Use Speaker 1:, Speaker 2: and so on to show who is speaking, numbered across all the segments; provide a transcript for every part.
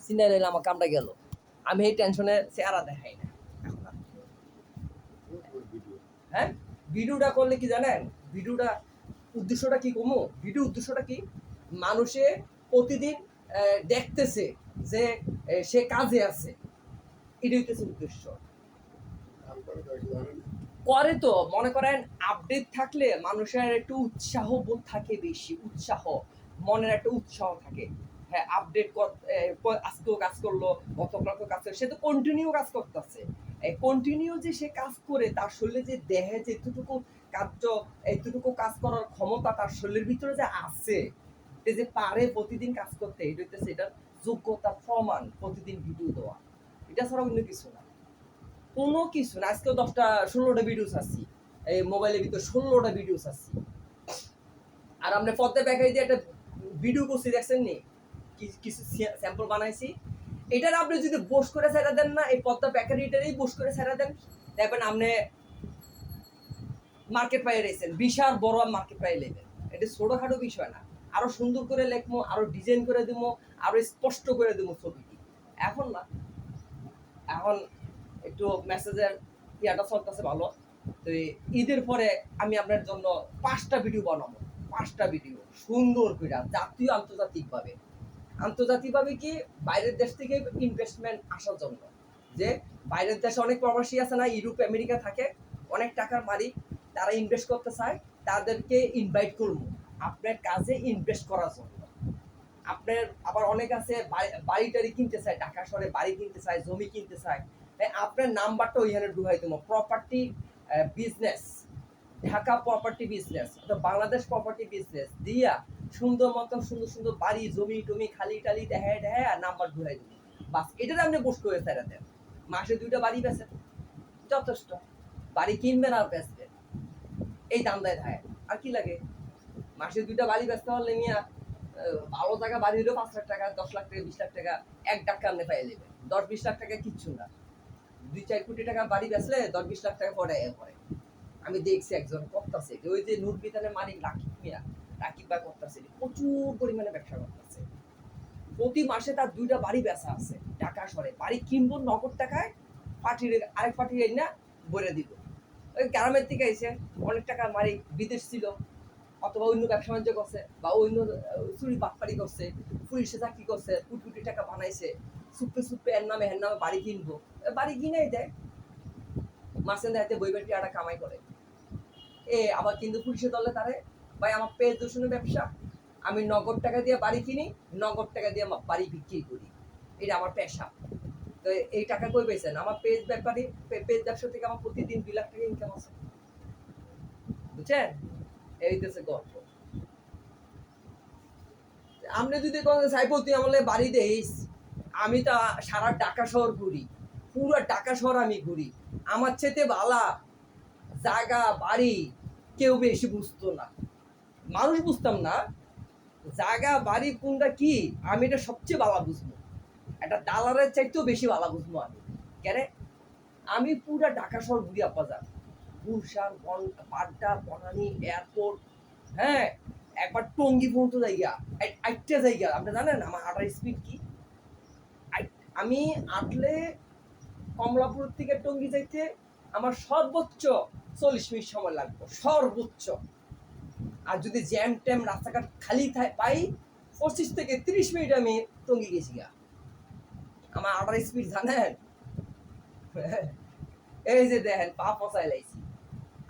Speaker 1: সিনারে আমার কামটা গেল, আমি এই টেনশনে চেহারা দেখাই না এখন আর। হ্যাঁ, ভিডিওটা করলে কি জানেন, ভিডিওটা উদ্দেশ্যটা কি কমো, ভিডিও উদ্দেশ্যটা কি, মানুষে প্রতিদিন দেখতেছে যে সে কাজে আছে, এটাই হইতেছে উদ্দেশ্য। করে তো মনে করেন আপডেট থাকলে মানুষের একটু উৎসাহ বোধ থাকে, বেশি উৎসাহ, মনের একটা উৎসাহ থাকে। হ্যাঁ, আপডেট আজকেও কাজ করলো, গতকালকে কাজ করে, সে তো কন্টিনিউ কাজ করতেছে। কন্টিনিউ যে সে কাজ করে, তার শরীরে যে দেহে যে এতটুকু কার্য, এতটুকু কাজ করার ক্ষমতা তার শরীরের ভিতরে যে আছে, সে যে পারে প্রতিদিন কাজ করতে, এটা হইতেছে এটার যোগ্যতা প্রমাণ, প্রতিদিন ভিডিও দেওয়া। এটা ছাড়া অন্য কিছু না, কোনো কিছু না। আজকেও 10টা 16টা ভিডিওস আসছি, এই মোবাইলের ভিতর 16টা ভিডিওস আসছি। আর আমরা পদ্মা ব্যাকারি দিয়ে একটা ভিডিও করছি, দেখছেন নি, কিছু স্যাম্পল বানাইছি। এটার আপনি যদি বোস করে ছেড়ে দেন না, এই পদ্মা ব্যাকারিটারই বোস করে ছেড়ে দেন, দেখবেন আপনি মার্কেট পাইয়ে রয়েছেন, বিশাল বড় মার্কেট পাইয়ে নেবেন। এটা ছোটখাটো বিষয় না, আরো সুন্দর করে লেখবো, আরো ডিজাইন করে দেবো, আরো স্পষ্ট করে দেবো ছবিটি। এখন না, এখন একটু মেসেজের ইয়াটা চলতেছে ভালো। তো ঈদের পরে আমি আপনার জন্য 5টা ভিডিও বানাবো, 5টা ভিডিও সুন্দর করে, জাতীয় আন্তর্জাতিকভাবে। আন্তর্জাতিকভাবে কি, বাইরের দেশ থেকে ইনভেস্টমেন্ট আসার জন্য, যে বাইরের দেশে অনেক প্রবাসী আছে না, ইউরোপ আমেরিকা থাকে, অনেক টাকার মালিক, তারা ইনভেস্ট করতে চায়, তাদেরকে ইনভাইট করবো আপনার কাজে ইনভেস্ট করার জন্য। আপনার আবার অনেক আছে বাড়ি টাড়ি কিনতে চায়, ঢাকা শহরে বাড়ি কিনতে চায়, জমি কিনতে চায়, আপনার নাম্বারটা ওইখানে ঢুকাই দেবো, property business, Dhaka property business অথবা বাংলাদেশ প্রপার্টি বিজনেস দিয়া সুন্দর মতন সুন্দর সুন্দর বাড়ি জমি টমি খালি টালি দেখায় দেখায় আর নাম্বার ঢুকাই দেবো। বাস, এটাতে আপনি পোস্ট করে ফেরা দেন, মাসে 2টা বাড়ি বেচেন, যথেষ্ট। বাড়ি কিনবেন আর বেচবেন, এই দান্দায় থাকে, আর কি লাগে। মাসে 2টা বাড়ি বেচতে পারলে মিয়া, ভালো টাকা বাড়ি হলো 5 লাখ টাকা, 10 লাখ টাকা, 20 লাখ টাকা এক ডাক্কা আপনি পাই নেবেন। 10-20 লাখ টাকা কিচ্ছু না, 2-4 কোটি টাকা বাড়ি বেচলে 10-20 লাখ টাকা পরে পরে। আমি দেখছি একজন করতেছে, ওই যে নূর বিতানের মালিক রাকিব মিয়া, রাকিব ভাই করতেছে, প্রচুর পরিমাণে ব্যবসা করতেছে। প্রতি মাসে তার 2টা বাড়ি বেচা আছে ঢাকা শহরে। বাড়ি কিনবো নগদ টাকায়, পার্টির আরেক পার্টি না বলে দিব। ওই গ্রামের থেকে এসে অনেক টাকার মালিক, বিদেশ ছিল, অথবা অন্য ব্যবসা বাণিজ্য করছে, বা অন্য চুরি বাটপারি করছে, পুলিশে চাকরি করছে, কোটি কোটি টাকা বানাইছে, সুপ্পে সুপ্পে এর নামে বাড়ি কিনবো, বাড়ি কিনেই দেয়, মাসে দেয় বই বেটি একটা কামাই করে। আবার কিন্তু পুলিশে দলে তারে, ভাই আমার পেজ দূষণের ব্যবসা, আমি নগদ টাকা দিয়ে বাড়ি কিনি, নগদ টাকা দিয়ে আমার বাড়ি বিক্রি করি, এটা আমার পেশা। তো এই টাকা কই পেয়েছেন, আমার পেজ ব্যাপারে, পেজ ব্যবসা থেকে আমার প্রতিদিন 2 লাখ টাকা ইনকাম আছে, বুঝছেন? এই হইতেছে গল্প। আপনি যদি সাইফুল তুই আমার বাড়ি দেইস, আমি তো সারা ঢাকা শহর ঘুরি, পুরো ঢাকা শহর আমি ঘুরি, আমার চেতে ভালা জায়গা বাড়ি কেউ বেশি বুঝতো না, মানুষ বুঝতাম না, জায়গা বাড়ি কোনটা কি আমি এটা সবচেয়ে ভালো বুঝবো, একটা দালারের চাইতেও বেশি ভালো বুঝবো আমি। কেন, আমি পুরা ঢাকা শহর ঘুরি আপাতত, গুলশান, বাড্ডা, বনানী, এয়ারপোর্ট, হ্যাঁ, একবার টঙ্গী পর্যন্ত জায়গা, একটা জায়গা আপনি জানেন আমার হাঁটার স্পিড কি। আমি আটলে কমলাপুর থেকে টঙ্গী যাইতে আমার সর্বোচ্চ 40 মিনিট সময় লাগবে, সর্বোচ্চ। আর যদি জ্যাম ট্যাম রাস্তাঘাট খালি পাই, 25 থেকে 30 মিনিট আমি টঙ্গী গেছি গা। আমার হাঁটার স্পিড জানেন, এই যে দেখেন পা ফসাই লাইছি,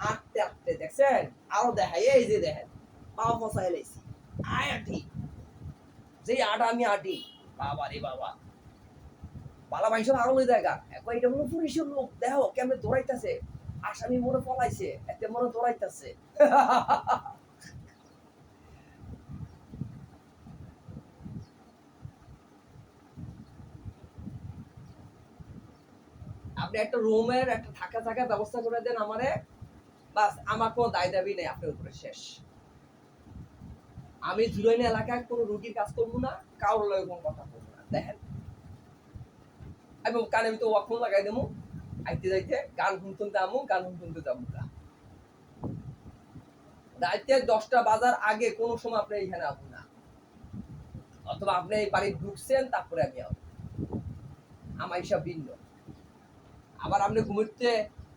Speaker 1: আটতে আটতে দেখছেন, আরো দেখাই, এই যে দেখেন পা ফসাই লাইছি, আয় আটি, যে আটা আমি আটি, বাবা রে বাবা, বালা মাইসব আরো দেখা, এখন এটা মনে পুলিশের লোক, দেখো কেমনে দৌড়াইতেছে, আসামি মনে পলাইছে, এতে মনে দৌড়াইতেছে। আপনি একটা রুমের একটা থাকা থাকার ব্যবস্থা করে দেন আমারে, বাস, আমার কোনো দায় দাবি নেই আপনার উপরে, শেষ। আমি জুরাইন এলাকায় কোনো রুগীর কাজ করবো না, কারোর লগে কোনো কথা বলবো না, দেখেন। এবং কানে আমি তো ওয়াকফোন লাগাই দেবো, আইতে যাইতে গান শুনতে আমু, গান শুনতে যাবো না, রাইতে 10টা বাজার আগে কোনো সময় আপনি এখানে আসবো না, অথবা আপনি এই বাড়ি ঢুকছেন তারপরে আমি আমার হিসাব ভিন্ন। আবার আপনি ঘুমোতে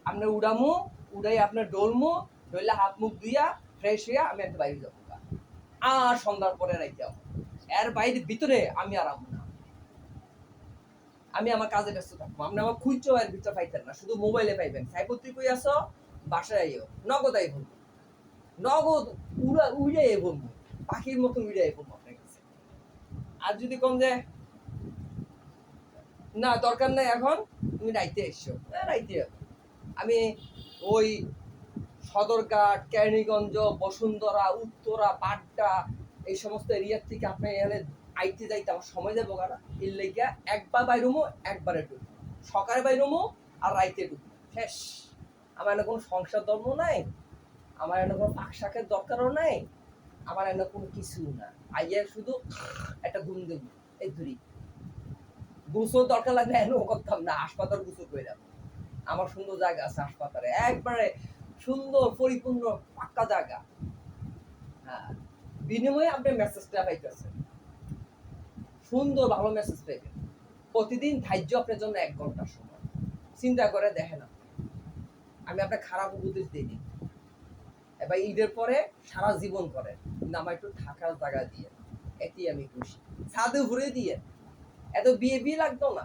Speaker 1: আপনি উড়ামু, উড়াই আপনার ডলমু, ডললে হাত মুখ ধুইয়া ফ্রেশ হইয়া আমি একটা বাইরে যাবো, আর সন্ধ্যার পরে রাইতে যাবো। এর বাইরের ভিতরে আমি আর আমু না, আমি আমার কাজে ব্যস্ত থাকবো। আপনি আমার খুঁজছো এর ভিতরে পাইতেন না, শুধু মোবাইলে পাইবেন। সাইপুর তুই কই আসো, বাসায় আইও, নগদাই বলবো, নগদ উড়াই বলবো, পাখির মতো উড়াই বলবো আপনার কাছে। আর যদি কম যে না দরকার নাই এখন, তুমি রাইতে এসছো, রাইতে আমি ওই সদরঘাট, কেরানীগঞ্জ, বসুন্ধরা, উত্তরা, বাড্ডা এই সমস্ত এরিয়ার থেকে আপনি এখানে আইতে যাইতে আমার সময় যাবো কারা এর লেগে একবার বাইরুমো, একবারে ঢুকবো, সকালে বাইরুমো আর রাইতে ঢুকবো, শেষ। আমার এনে কোনো সংসার ধর্ম নাই, আমার এনে কোনো পাক শাকের দরকারও নাই, আমার এনে কোনো কিছু না। আইয়া শুধু একটা ঘুম দেবো, এই ধরি গোসল দরকার লাগলে এনে করতাম না, হাসপাতাল গোসল করে যাবো। আমার সুন্দর জায়গা আছে হাসপাতালে, একবারে সুন্দর পরিপূর্ণ পাক্কা জায়গা। হ্যাঁ, বিনিময়ে আপনি মেসেজটা পাইতেছেন, সুন্দর ভালো মেসেজ পাইবেন প্রতিদিন। ধার্য আপনার জন্য 1 ঘন্টার সময়, চিন্তা করে দেখেন। আমি আপনার খারাপ উপদেশ দিইনি, এবার ঈদের পরে সারা জীবন করেন, কিন্তু আমার একটু থাকার জায়গা দিয়ে, এটি আমি খুশি। ছাদে ঘুরে দিয়ে এত বিয়ে লাগতো না,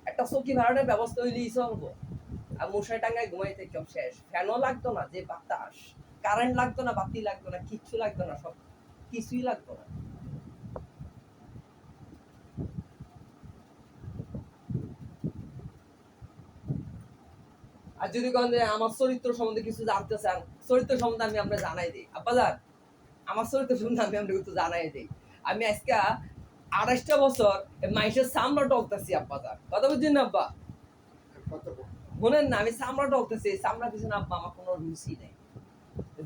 Speaker 1: একটা চৌকি ভাড়ার ব্যবস্থা হইলেই চলবো। আর মশারি টাঙ্গায় ঘুমাইতে কেউ শেষ, ফ্যানও লাগতো না, যে বাতাস, কারেন্ট লাগতো না, বাতি লাগতো না, কিচ্ছু লাগতো না, সব কিছুই লাগতো না। আর যদি কোন আমার চরিত্র সম্বন্ধে কিছু জানতে চান, চরিত্র সম্বন্ধে আমি আপনাকে জানাই দিই আব্বাজান, আমার চরিত্র সম্বন্ধে আমি আপনাকে একটু জানাই দিই। আমি আজকে 28টা বছর মাইসের চামড়া টলতেছি আব্বাজান, কথা বুঝছেন না আব্বা? শোনেন না, আমি চামড়া টলতেছি, চামড়া পিছনে আব্বা আমার কোনো রুচি নেই।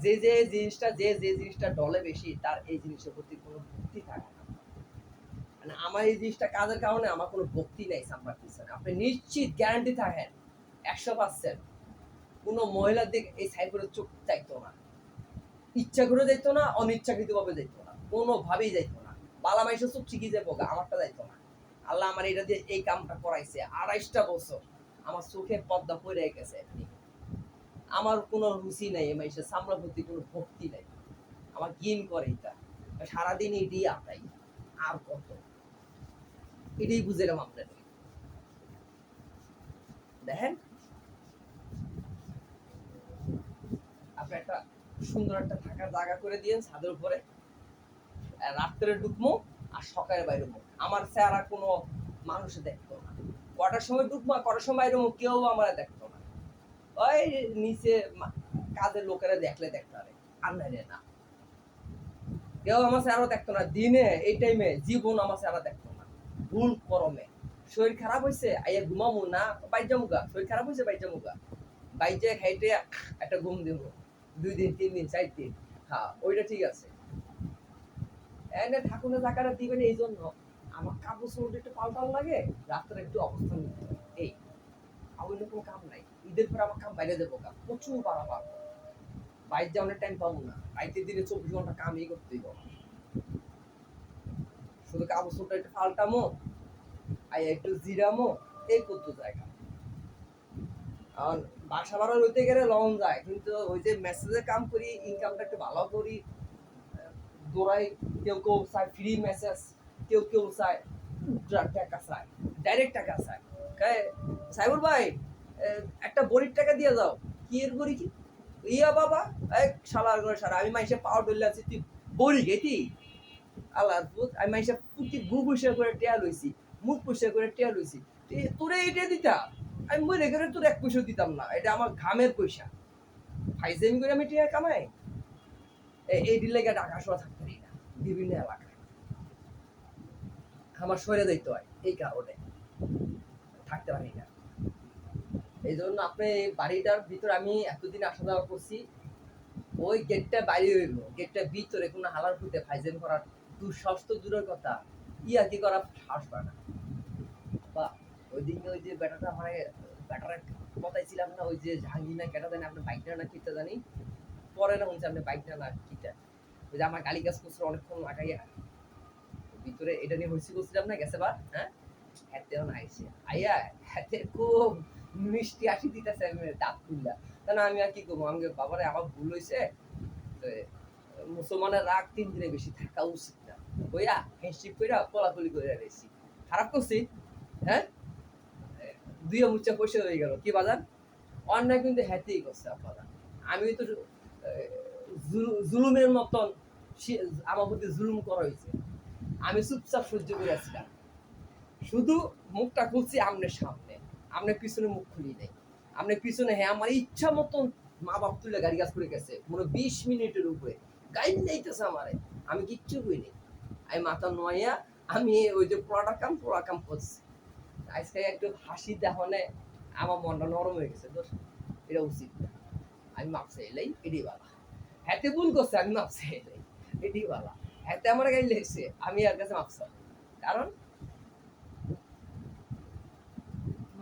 Speaker 1: যে জিনিসটা ডলে বেশি, তার এই জিনিসের প্রতি কোনো ভক্তি থাকে না। মানে আমার এই জিনিসটা কাজের কারণে আমার কোনো ভক্তি নেই চামড়ার পিছনে। আপনি নিশ্চিত গ্যারান্টি থাকেন 100%, কোনো মহিলার দিকে এই সাইফুরের চোখ চাইতো না, ইচ্ছা করে যাইতো না, অনিচ্ছাকৃত ভাবে যাইতো না, কোনোভাবেই যাইতো না। বালা মাইসের চোখ ঠিকই যাবো, আমারটা যাইতো না। আল্লাহ আমার এটা দিয়ে এই কামটা করাইছে, 28টা বছর আমার চোখে পর্দা পড়ে গেছে। আমার কোনো রুচি নাই এই মাইসের চামড়ার প্রতি, কোনো ভক্তি নাই, আমার গিন করে এটা, সারাদিন এটাই আটাই, আর কত এটাই বুঝলাম আপনার। দেখেন আপনি একটা সুন্দর একটা থাকার জায়গা করে দিয়েন ছাদের উপরে, রাত্রে ঢুকবো আর সকালে বাইরে, আমার চেহারা কোনো মানুষে দেখতো না, কটার সময় ঢুকবো আর কটার সময় বাইরে কেউ আমার দেখতো না। ওই নিচে কাজের লোকেরা দেখলে দেখতে পারে, আর নাইলে না, কেউ আমার চেহারা দেখতো না। দিনে এই টাইমে জীবন আমার চেহারা দেখতো না। ভুল করমে শরীর খারাপ হয়েছে, আইয়া ঘুমামু না, বাইজা মুগা শরীর খারাপ হয়েছে, বাইজা মুগা বাইজে খাইতে একটা ঘুম দিব, 2 দিন 3 দিন 4 দিন, হ্যাঁ ওইটা ঠিক আছে। এনে ঠাকুরের জায়গাটা দিবেন এই জন্য আমার কাপড় চোপড় একটু পাল্টাল লাগে, রাত্রে একটু অবস্থান নিতে হবে, এই আমার কোনো কাম নাই। ঈদের পর আমার কাম বাইরে যাবো, কাম প্রচুর বাড়াবার, বাইরে যাওয়ার টাইম পাবো না, রাইতের দিনে 24 ঘন্টা কামই করতেই পাবো, শুধু কাপড় চোপড়টা একটু পাল্টামো, আইয়া একটু জিরামো, এই কত জায়গা। আর বাসা ভাড়া লইতে গেলে লং যায়, কিন্তু ওই যে মেসেজে কাম করি, ইনকামটা একটু ভালো করি, দৌড়াই। কেউ কেউ চায় ফ্রি মেসেজ, কেউ কেউ চায় টাকা চায়, ডাইরেক্ট টাকা চায়। সাইবুর ভাই একটা বড়ির টাকা দিয়ে যাও, কি এর বড়ি কি ইয়া বাবা, এক শালার করে সারা আমি মাইসে পাওয়ার ডলে আছি, তুই বড়ি গেতি আল্লাহ, আমি মাইসে পুটি গু পয়সা করে টেয়া লইছি, মুখ পয়সা করে টেয়া লইছি, তোরে এটা দিতা, আমি মরে গেলে তোর 1 পয়সা দিতাম না, এটা আমার ঘামের পয়সা, ফাইজেমি করে আমি টেয়া কামাই। এই দিলে ঢাকা শহর থাকতে পারি না, বিভিন্ন এলাকায় আমার সরে যাইতে হয়, এই কারণে থাকতে পারি না। এই জন্য আপনি বাড়িটার ভিতরে আমি এতদিন আসা যাওয়া করছি, ওই গেটটা বাইরে হইল, গেটটা ভিতরে কোনো হালার ফুটে ফাইজেন করার দুঃসাহস তো দূরের কথা, ইয়া কি করার সাহস পায় না। বা ওই দিনকে ওই যে বেটাটা মানে বেটারা বতাইছিলাম না, ওই যে জাহাঙ্গীর না কেটা জানি, আপনার বাইকটা না কিটা জানি, পরে না হচ্ছে আপনি বাইকটা না কিটা, ওই যে আমার গালি গাছ করছিল অনেকক্ষণ লাগাইয়া, ভিতরে এটা নিয়ে হইছি করছিলাম না গেছে বার, হ্যাঁ হাতেও না আইছে আইয়া হাতে খুব মিষ্টি হাসি দিতেছে, আমি দাঁত খুললা। তা না আমি আর কি করবো, আমি বাবারে আমার ভুল হয়েছে, মুসলমানের রাগ 3 দিনে বেশি থাকা উচিত না কইয়া হ্যান্ডশেক কইরা কোলাকুলি করে রয়েছি। খারাপ করছি? হ্যাঁ, দুইয়া মুচ্চা পয়সা হয়ে গেল কি বাজার, অন্যায় কিন্তু হ্যাতেই করছে আপনারা। আমি তো জুলুমের মতন আমার প্রতি জুলুম করা হয়েছে, আমি চুপচাপ সহ্য করে আসছিলাম, শুধু মুখটা খুলছি আমনের সামনে, আমনের পিছনে মুখ খুলি নাই। আমনের পিছনে হ্যাঁ আমার ইচ্ছা মতন মা বাপ তুলে গাড়ি গাছ করে গেছে পুরো 20 মিনিটের উপরে গাড়ি যাইতেছে আমারে, আমি কিচ্ছু কইনি। আমি মাথা নোয়াইয়া আমি ওই যে পোড়া কাম করছি। আজকে একটু হাসি দেখানে আমার মনটা নরম হয়ে গেছে, দোষ এটা উচিত না, আমি মাপ চাইলাই এটাই বালা। হাতে ভুল করছে, আমি মাপ চাইলাই এটাই বালা। হাতে আমার গাড়ি লেগেছে, আমি আর কাছে মাপ চাই, কারণ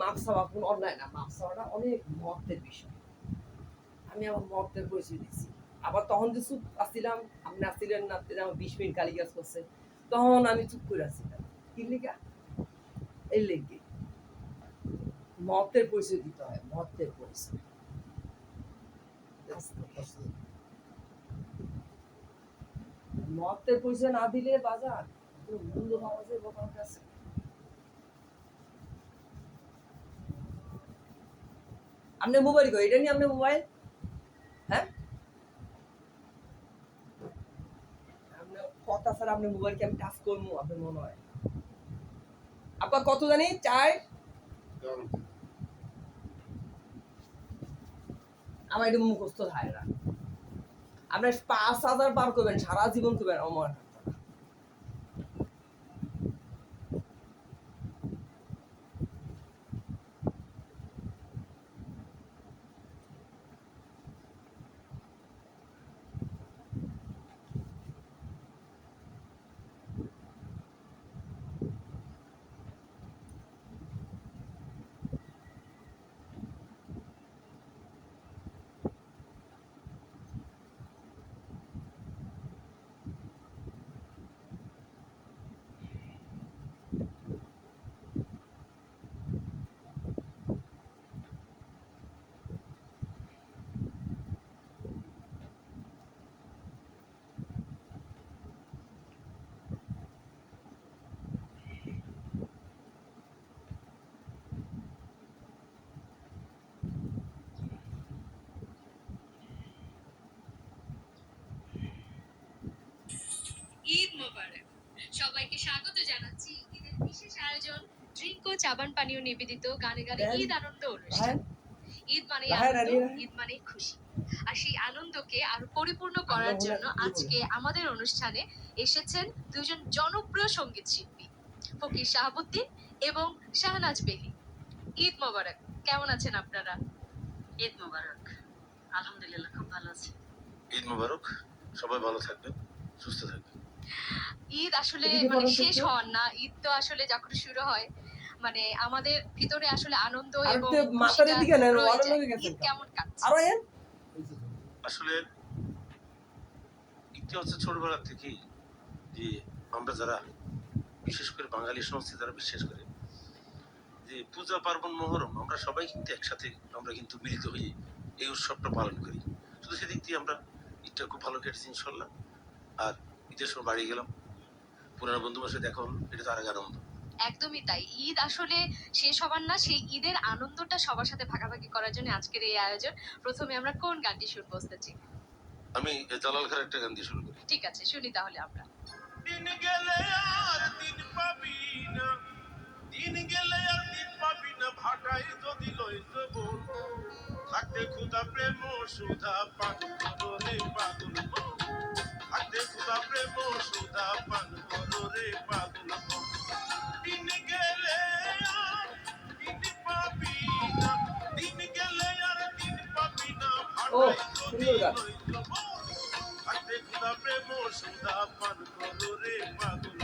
Speaker 1: মাপ চাওয়া কোন অন্যায় না, মাপ চাওয়াটা অনেক মহত্বের বিষয়। আমি আমার মহত্বের পরিচয় দিচ্ছি। আবার তখন যে চুপ আসছিলাম, আপনি আসছিলেন না, 20 মিনিট গালি গাছ করছে, তখন আমি চুপ করে আসছিলাম কি লিগা, এই লেগে মহত্বের পরিচয় দিতে হয়, মহত্বের পরিচয়। মহত্বের পরিচয় না দিলে বাজার মূল্য পাওয়া যায় বাবার কাছে। আপনি মোবাইল কই, এটা নিয়ে আপনি মোবাইল, হ্যাঁ আপনি কথা ছাড়া আপনি মোবাইল কি আমি টাচ করবো আপনার মনে হয়? আপনার কত জানি চাই, আমার এটা মুখস্থ থাকে না। আপনি 5,000 বার করবেন, সারা জীবন করবেন আমার।
Speaker 2: ঈদ মোবারক, সবাইকে স্বাগত জানাচ্ছি ঈদের বিশেষ আয়োজন ড্রিঙ্ক ও চাবান পানীয় নিবেদিত গানে গানে ঈদ আনন্দ অনুষ্ঠান। ঈদ মানে আনন্দ, ঈদ মানে খুশি, আর সেই আনন্দকে আরো পরিপূর্ণ করার জন্য আজকে আমাদের অনুষ্ঠানে এসেছেন দুজন জনপ্রিয় সঙ্গীত শিল্পী ফকির শাহাবুদ্দিন এবং শাহনাজ বেলি। ঈদ মোবারক, কেমন আছেন আপনারা? ঈদ মোবারক, আলহামদুলিল্লাহ খুব ভালো আছি।
Speaker 3: ঈদ মোবারক, সবাই ভালো থাকবেন, সুস্থ থাকবেন।
Speaker 2: ঈদ আসলে মানে শেষ হওয়ার না, ঈদ তো আসলে যখন শুরু হয় মানে আমাদের ভিতরে আসলে আনন্দ এবং
Speaker 1: মাথার দিকে না
Speaker 2: রয়ে যায়। ঈদ কেমন কাটছে?
Speaker 1: আরো
Speaker 3: আসলে ঈদটা হচ্ছে ছোটবেলা থেকেই যে আমরা যারা বিশেষ করে বাঙালি সংস্কৃতি যারা বিশ্বাস করে যে পূজা পার্বণ মহরম, আমরা সবাই কিন্তু একসাথে আমরা কিন্তু মিলিত হয়ে এই উৎসবটা পালন করি। শুধু সেদিক দিয়ে আমরা ঈদটা খুব ভালো কেটেছি ইনশাল্লাহ। আর ঈদের সময় বাড়ি গেলাম, পুরানো বন্ধু বান্ধবের সাথে দেখা হলো, এটা তো আর এক আনন্দ।
Speaker 2: একদমই তাই, ঈদ আসলে শেষ হবার না, সেই ঈদের আনন্দটা সবার সাথে ভাগাভাগি করার জন্য আজকের এই আয়োজন। প্রথমে আমরা কোন গানটি শুনবো ওস্তাদজি?
Speaker 3: আমি জালাল খানের একটা গান দিয়ে শুরু করি।
Speaker 2: ঠিক আছে, শুনি তাহলে আমরা।
Speaker 3: দিন গেলে আর দিন পাবি না, দিন গেলে আর দিন পাবি না, ভাটাই যদি লই যাব থাকতে খুদা প্রেম সুধা পান করো রে পাগল, থাকতে খুদা প্রেম সুধা পান করো রে পাগল। দিন গেলে আর দিন পাবি না, দিন গেলে আর দিন পাবি না, ভাটাই যদি লই যাব থাকতে খুদা প্রেম সুধা পান করো রে পাগল,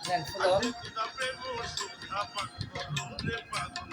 Speaker 3: থাকতে খুদা প্রেম সুধা পান করো রে পাগল।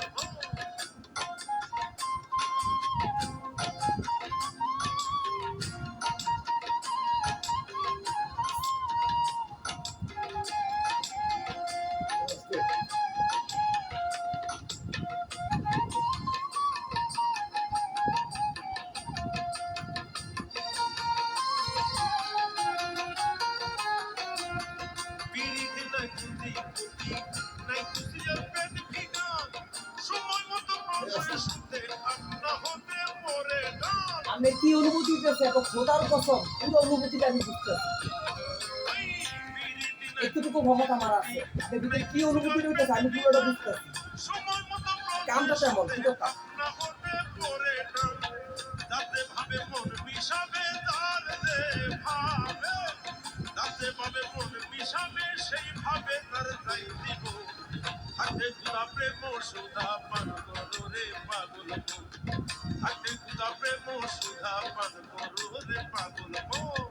Speaker 3: নাই খুশির পেট ভিগা সময় মতো পাওয়ার সুতে আন্না হতে পড়ে ডান
Speaker 1: আমি কি অনুভূতি পেয়েছে এত খোদার কসম পুরো অনুভূতিটা আমি বুঝতেছি এতটুকু ক্ষমতা আমার আছে আপনার ভিতরে কি অনুভূতি হইতেছে আমি পুরোটা বুঝতেছি
Speaker 3: সময় মতো
Speaker 1: কামটা তেমন কি কথা
Speaker 3: না হতে পড়ে ডান যাতে ভাবে মন বিষাবে তার রে ভাবে যাতে ভাবে মন বিষাবে সেই ভাবে তার যাই দিব হাতে গুলা প্রেম সুধা পান করো রে পাগল মন হাতে গুলা প্রেম সুধা পান করো রে পাগল মন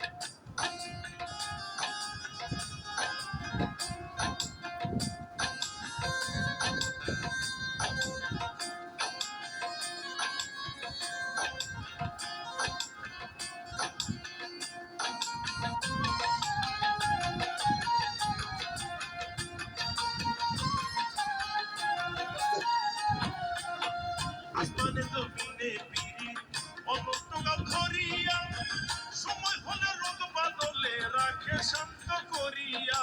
Speaker 3: আসমানে জমিনে পিড়ি অনন্তকাল ধরিয়া সময় হলে রোদ বাদলে রাখে শান্ত করিয়া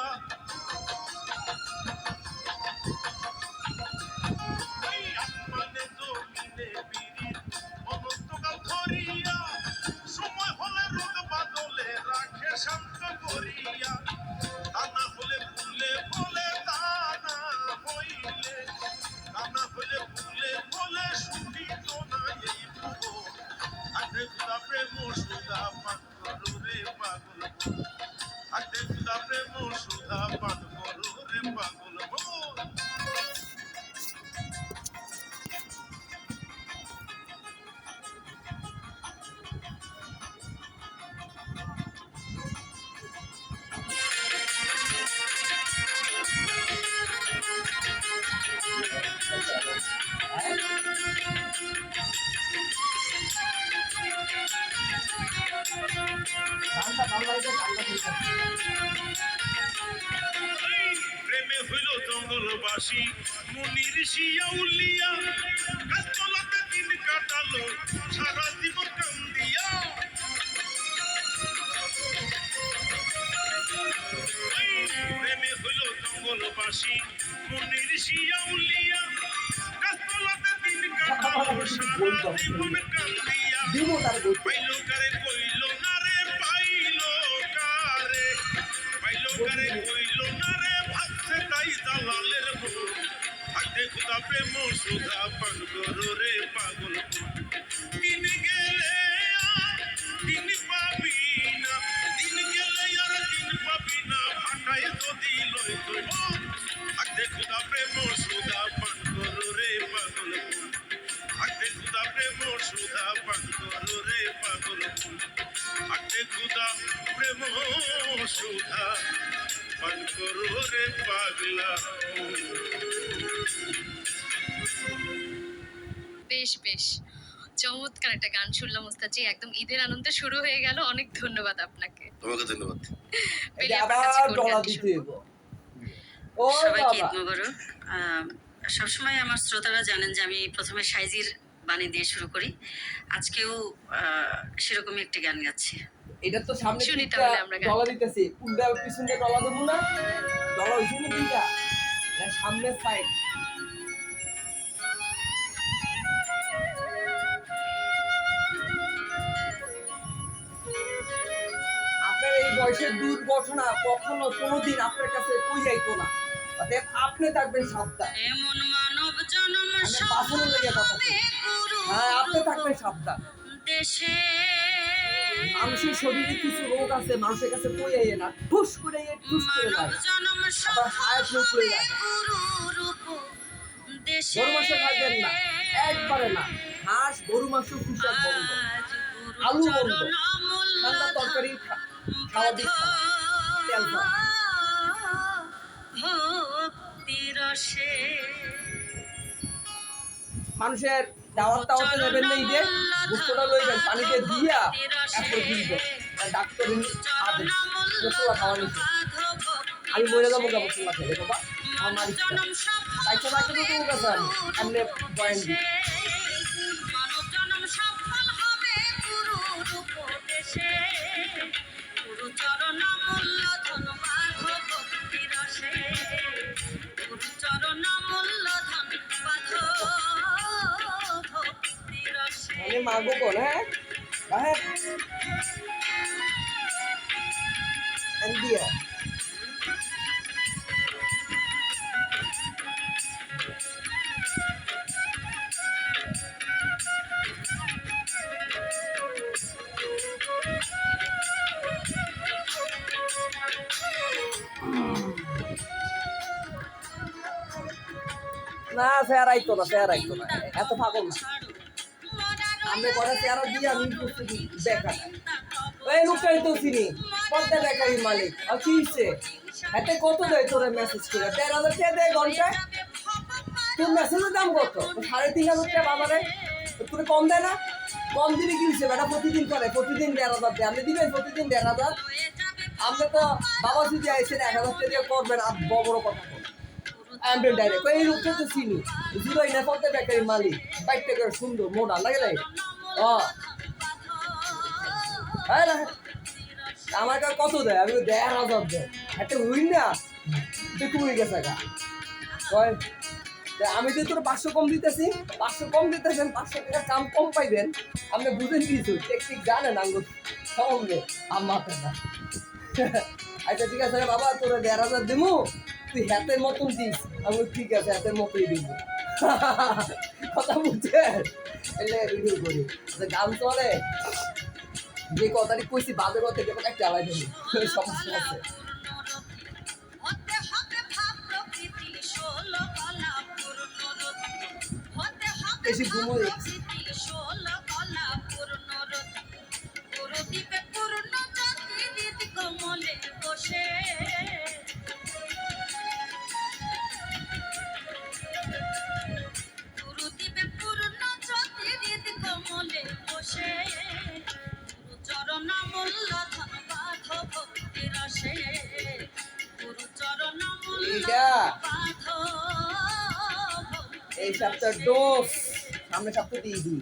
Speaker 3: এই আসমানে জমিনে পিড়ি অনন্তকাল ধরিয়া সময় হলে রোদ বাদলে রাখে শান্ত করিয়া তা না হলে ভুলে বলে তা না হইলে তা না হলে ভুলে বলে শুনি তো না এই ভুবো হাতে খুদা প্রেম সুধা পান করো রে পাগল মন হাতে খুদা প্রেম সুধা পান করো রে পাগল মন
Speaker 1: গানটা ভালো লাগে গানটা শুনতে
Speaker 3: প্রেমে হইল জঙ্গলবাসী মুনির শিয়াউলিয়া গাছতলাতে দিন কাটালো সারা জীবন কান্দিয়া প্রেমে হইল জঙ্গলবাসী মুনির শিয়াউলিয়া গাছতলাতে দিন কাটালো সারা জীবন কান্দিয়া
Speaker 1: দিব তার বই
Speaker 3: পাইলো কারে কইলো না রে পাইলো কারে পাইলো কারে কইলো না রে ভাবছে তাই দালালের বউ হাতে খুদা প্রেম সুধা পান করো রে পাগল দিন গেলে দিন পাবি না দিন গেলে আর দিন পাবি না ভাটায় যদি লই তুই হাতে খুদা প্রেম সুধা পান করো রে পাগল হাতে খুদা প্রেম সুধা পান করো রে পাগল হাতে খুদা প্রেম সুধা পান করো রে পাগলা
Speaker 2: বেশ বেশ চমৎকার একটা গান শুনলাম ওস্তাদজি, একদম ঈদের আনন্দে শুরু হয়ে গেল। অনেক ধন্যবাদ আপনাকে।
Speaker 4: তোমাকে ধন্যবাদ।
Speaker 2: পেলে
Speaker 1: এটা
Speaker 2: আপনার
Speaker 1: আবার
Speaker 2: কাছে কোন
Speaker 1: ডলা
Speaker 2: গানটি
Speaker 1: দিতে
Speaker 2: শুনবো?
Speaker 1: হইব ও
Speaker 5: সবাইকে ঈদ
Speaker 1: বাবা
Speaker 5: মোবারক। সবসময় আমার শ্রোতারা জানেন যে আমি প্রথমে সাইজির বাণী দিয়ে শুরু করি। আজকেও সেরকমই একটি গান গাচ্ছি।
Speaker 1: এটা তো সামনে
Speaker 2: শুনি
Speaker 1: দিকটা
Speaker 2: তাহলে আমরা গান।
Speaker 1: ডলা দিতেছি উল্টা পিছনে ডলা দেবো না ডলা হইছে না দুইটা এটা সামনের সাইড আপনার এই বয়সের দুর্ঘটনা কখনো কোনোদিন আপনার কাছে কই যাইতো না অতএব আপনি থাকবেন সাবধান
Speaker 5: এমন মানব জনম
Speaker 1: আমি বাসনের লেগে কথা বলি। হ্যাঁ আপনি থাকবেন সাবধান
Speaker 5: দেশে
Speaker 1: মানুষের শরীরে কিছু রোগ আছে মানুষের কাছে কই আইয়ে না ঠুস করে ঠুস করে
Speaker 5: মানব
Speaker 1: লাগে
Speaker 5: জনম
Speaker 1: আবার হায়াত মুখ করে লাগে
Speaker 5: দেশে
Speaker 1: গরু মাংস খাইবেন না একবারে না হাঁস গরু মাংস ফুসাদ বন্ধ আলু বন্ধ ঠান্ডা তরকারি খাওয়া দিচ্ছে তেল খাওয়া।
Speaker 5: ভক্তির রসে
Speaker 1: মানুষের দাওয়াত টাওয়াতে নেবেন না ঈদে গোস্তটা লইবেন পানিতে দিয়া এরপর দিবেন ডাক্তারের আদেশ মশলা খাওয়া নিচ্ছে আমি মরে যাবো গা মশলা খেলে বাবা আমার ইচ্ছা তাইতে তাকে তো তোমার কাছে আমি এমনি বয়ান দিই
Speaker 5: মানব জনম সফল হবে গুরুর উপদেশে গুরু চরণ মূল্য ধন মাঘ ভক্তি রসে
Speaker 1: গোপন, হ্যাঁ বাহির দিয়া না স্যার আইতো না, স্যার আইতো না, এত পাগল না। আমি পরে স্যার দিয়ে আমি প্রস্তুতি দেখা ওই লোকটাই তো চিনি, পদ্মা বেকারির মালিক। আর কি হচ্ছে এতে কত দেয় তোরে মেসেজ করে? 13,000 টাকা দেয় ঘন্টায়। তোর মেসেজের দাম কত? 3,500 টাকা বাবারে। তোর কম দেয় না? কম দিলে কি হচ্ছে বেটা? প্রতিদিন করে, প্রতিদিন 1,500 দেয়। আপনি দিবেন প্রতিদিন 1,500? আপনি তো বাবা যদি আইসেন 1,000 টাকা দিয়ে করবেন, আর বড় বড় কথা বলেন। আমি ডাইরেক্ট এই লোকটা তো চিনি, জিরোই না পদ্মা বেকারির মালিক। বাইকটা করে সুন্দর মোটা লাগে নাই? আমার কাছে কত দেয়? আমি 1,500 দেয়। একটা উইন না দেখু হয়ে গেছে গা। আমি তো তোর 500 কম দিতেছি, 500 কম দিতেছেন, 500 টাকা কাম কম পাইবেন। আপনি বুঝেন কিছু টেকনিক জানেন আঙ্গুর সম্বন্ধে আমার না। আচ্ছা ঠিক আছে বাবা, তোর 1,500 দিমু, তুই হাতের মতন দিস। আমি ঠিক আছে হাতের মতোই দিব। কথা বুঝছেন? এলে ভিডিও করি গান চলে, যে কথাটি কইছি বাদে কথা একটা আলাই দেবো, সমস্যা আছে। বেশি ঘুমো দেখছি। এই সপ্তাহ ডোজ, সামনে সপ্তাহ দিয়ে দিই।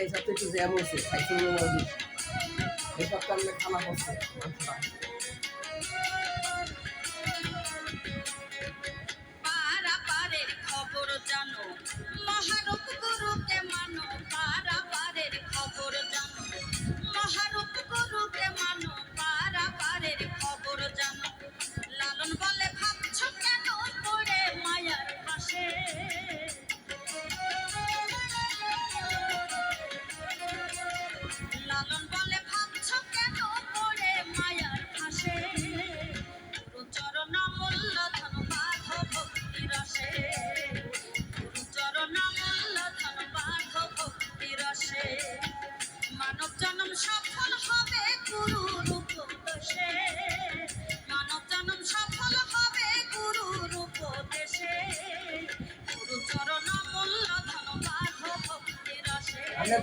Speaker 1: এই সপ্তাহে একটু জ্যাম হয়েছে, খাইতে এই সপ্তাহ আমরা খানা হচ্ছে আপনার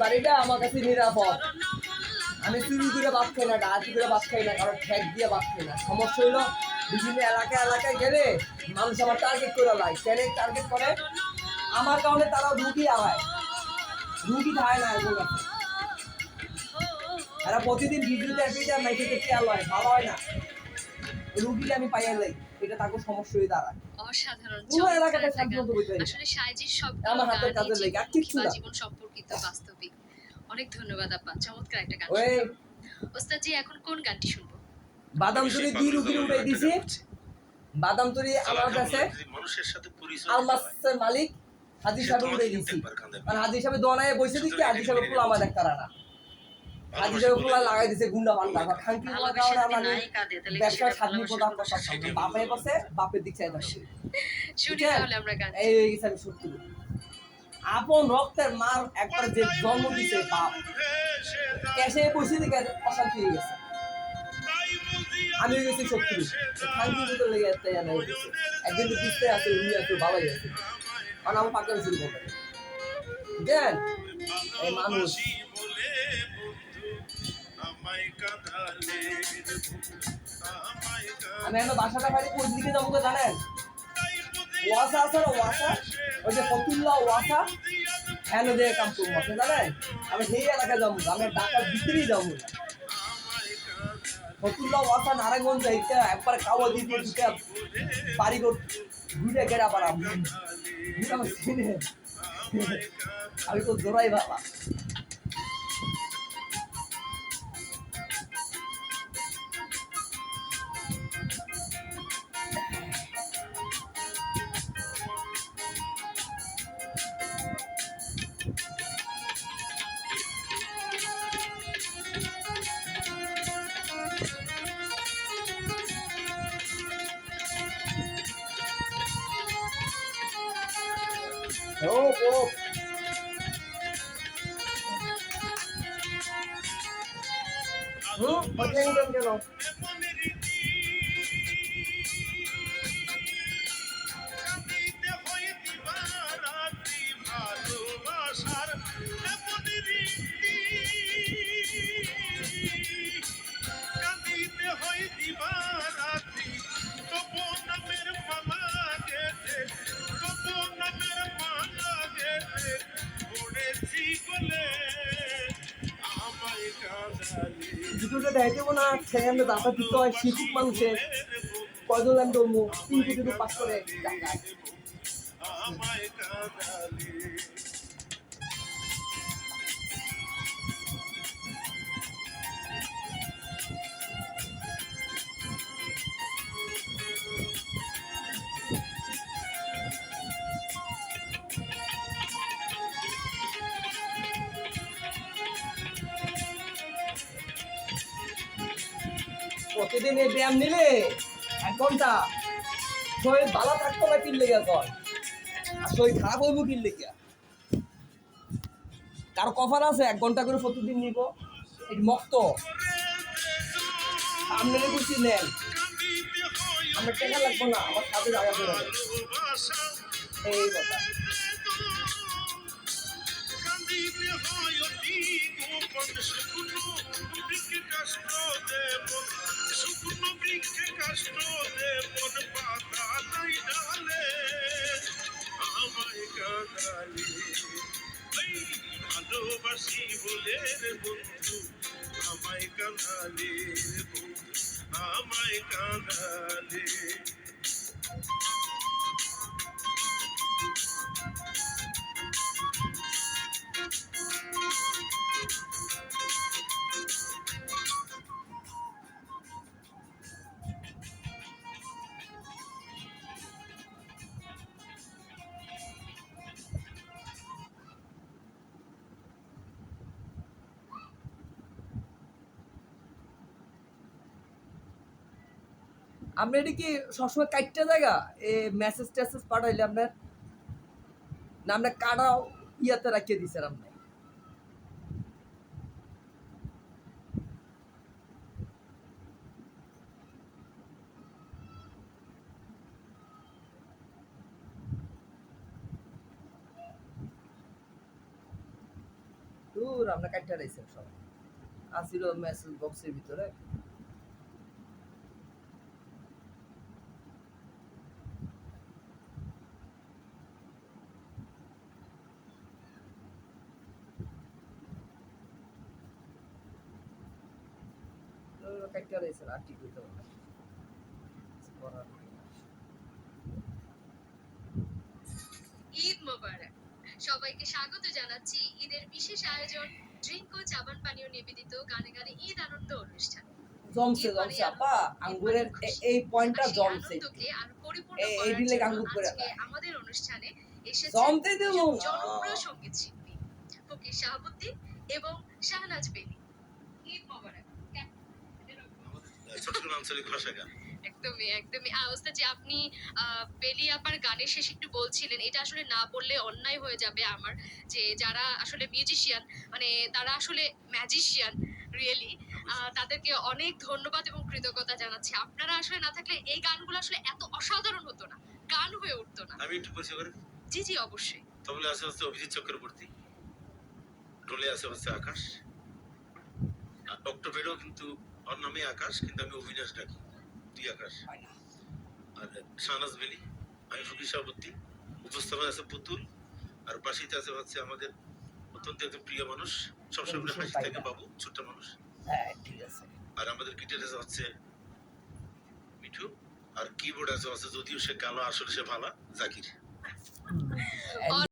Speaker 1: বাড়িটা আমার কাছে নিরাপদ। আমি চুরি করে ভাত খাই না, ডাকাতি করে ভাত খাই না, কারণ ঠ্যাক দিয়ে ভাত খাই না। সমস্যা হইলো বিভিন্ন এলাকায় গেলে মানুষ আমার টার্গেট করে লাই। কেন টার্গেট করে? আমার কারণে তারা রুগী আয়, রুগী খায় না এগুলো। এরা প্রতিদিন ভিডিওতে একটা মেসেজে খেয়াল হয়, ভালো হয় না। রুগীকে আমি পাইয়া লাই, এটা তাকে সমস্যা হয়ে দাঁড়ায়।
Speaker 2: অসাধারণ।
Speaker 1: আসলে
Speaker 2: সাইজির সব
Speaker 1: আমার হাতের কাজে লেগে আর কিছু না,
Speaker 2: জীবন সম্পর্কিত বাস্তবিক। অনেক ধন্যবাদ আপা, চমৎকার একটা গান। ওস্তাদ জি, এখন কোন গানটি শুনবো?
Speaker 1: বাদাম তরি 2 রুগীর উড়াই দিছি। বাদাম তরি আমার কাছে
Speaker 3: মানুষের সাথে পরিচয়
Speaker 1: আলমাসের মালিক হাজি সাহেব উড়াই দিছি। মানে হাজি সাহেব দোনায় বসে দিচ্ছে, হাজি সাহেব ফুল আমার একটা রানা, হাজি সাহেব ফুল লাগাই দিছে গুন্ডা পাল্টা। আর খানকি লাগাওয়া মানে ব্যবসা স্বাধীন প্রদান করতে হবে। বাপে বসে বাপের দিক চাই দাও।
Speaker 2: শুনি তাহলে আমরা গান।
Speaker 1: এই আমি সত্যি আপন রক্তের মার একবার যে জন্ম দিছে বাপ, ক্যাশে বসে দিকে অশান্তি হয়ে গেছে। আমি গেছি সত্যি খানকি দুটো লেগে একটা জানা হয়ে গেছে। একদিন তো পিছতে আছে, উনি একটু ভালোই আছে, কারণ আমার পাকা শুরু করবে দেন এই মানুষ। আমি এখন বাসাটা বাড়ি কোন দিকে যাবো তো জানেন? ওয়াসা আছে না, ওয়াসা, ওই যে ফতুল্লাহ ওয়াসা, ফ্যান দিয়ে কাম করবো আপনি জানেন আমি সেই এলাকায় যাবো না, আমি ঢাকার ভিতরেই যাবো না ফতুল্লাহ ওয়াসান আরেকগঞ্জ যাইতে একবার কাওয়া দিতে দিতে বাড়ি করতে ঘুরে গেড়ে আবার আমি আমার চিনে আমি তো জোড়াই বাবা ও ও হচ্ছে কেন
Speaker 3: কাঁদিতে হয় দিবারাত্রি ভালোবাসার এমন রীতি কাঁদিতে হয় দিবারাত্রি তবু নামের মালা গেছে তবু নামের মালা গেছে পড়েছি বলে আমায় কাঁদালি
Speaker 1: দুটোটা দেখাইতে না সেখানে দাঁতা দিতে হয় শিক্ষক মানুষের কয়জন আমি ধরবো 3 কোটি টাকা পাস করে টাকায়
Speaker 3: আমায় কাঁদালি
Speaker 1: প্রতিদিন এই ব্যায়াম নিলে 1 ঘন্টা শরীর ভালো থাকতো না কিনলে গিয়া কর আর শরীর খারাপ হইব কিনলে গিয়া কারো কফার আছে 1 ঘন্টা করে প্রতিদিন নিব এই মক্ত সামনে গুছি নেন আমার টাকা লাগবে না আমার সাথে জায়গা করে দেন। এই কথা
Speaker 3: কান্দিতে হয় অতি গোপন শুকনো বৃক্ষে কষ্ট দেবন শুকনো বৃক্ষে কষ্ট দেবন পাতা নাই ডালে আমায় কাঁদালি এই ভালোবাসি বলে রে বন্ধু আমায় কাঁদালি রে বন্ধু আমায় কাঁদালি
Speaker 1: আপনি এটা কি সবসময় কাটতে জায়গা এ মেসেজ টেসেজ পাঠাইলে আপনার না আপনার কাটা ইয়াতে রাখিয়ে দিচ্ছেন আপনি দূর আপনার কাটতে রাখছেন সব আসিল মেসেজ বক্সের ভিতরে কাটতে রাখছেন আর ঠিক হইতে পারে
Speaker 2: ঈদ মোবারক সবাইকে স্বাগত জানাচ্ছি ঈদের বিশেষ আয়োজন ড্রিঙ্ক ও চাবান পানীয় নিবেদিত গানে গানে ঈদ আনন্দ অনুষ্ঠান
Speaker 1: জমছে জমছে আপা আঙ্গুরের এই পয়েন্টটা
Speaker 2: আর সেই
Speaker 1: জমছে
Speaker 2: আনন্দকে আরো পরিপূর্ণ
Speaker 1: এই
Speaker 2: করার
Speaker 1: দিলে
Speaker 2: জন্য
Speaker 1: আঙ্গুর করে
Speaker 2: আজকে আমাদের অনুষ্ঠানে এসেছে
Speaker 1: জমতে দেবো না।
Speaker 2: জনপ্রিয় সঙ্গীত শিল্পী ফকির শাহাবুদ্দিন এবং শাহনাজ বেলি ঈদ মোবারক
Speaker 3: চট্টগ্রাম আঞ্চলিক ভাষা গান
Speaker 2: একদমই একদমই ওস্তাদ যে আপনি বেলি আপার গানের শেষে একটু বলছিলেন এটা আসলে না বললে অন্যায় হয়ে যাবে আমার যে যারা আসলে মিউজিশিয়ান মানে তারা আসলে ম্যাজিশিয়ান রিয়েলি তাদেরকে অনেক ধন্যবাদ এবং কৃতজ্ঞতা জানাচ্ছি আপনারা আসলে না থাকলে এই গানগুলো আসলে এত অসাধারণ হতো না গান হয়ে উঠতো না
Speaker 3: আমি একটু পরিচয় করে
Speaker 2: জি জি অবশ্যই
Speaker 3: তবলে আছে হচ্ছে অভিজিৎ চক্রবর্তী ঢোলে আছে হচ্ছে আকাশ আর অক্টোবেরও কিন্তু ওর নামে আকাশ কিন্তু আমি অভিনাশ ডাকি তুই আকাশ আর শাহনাজ বেলি আমি ফকির শাহাবুদ্দিন উপস্থাপনা আছে পুতুল আর পাশেই আছে হচ্ছে আমাদের অত্যন্ত একজন প্রিয় মানুষ, সবসময় হাসি থাকে বাবু, ছোট্ট মানুষ।
Speaker 1: হ্যাঁ ঠিক আছে।
Speaker 3: আর আমাদের গিটারে হচ্ছে মিঠু, আর কিবোর্ড আছে যদিও সে কালো আসলে সে ভালো, জাকির।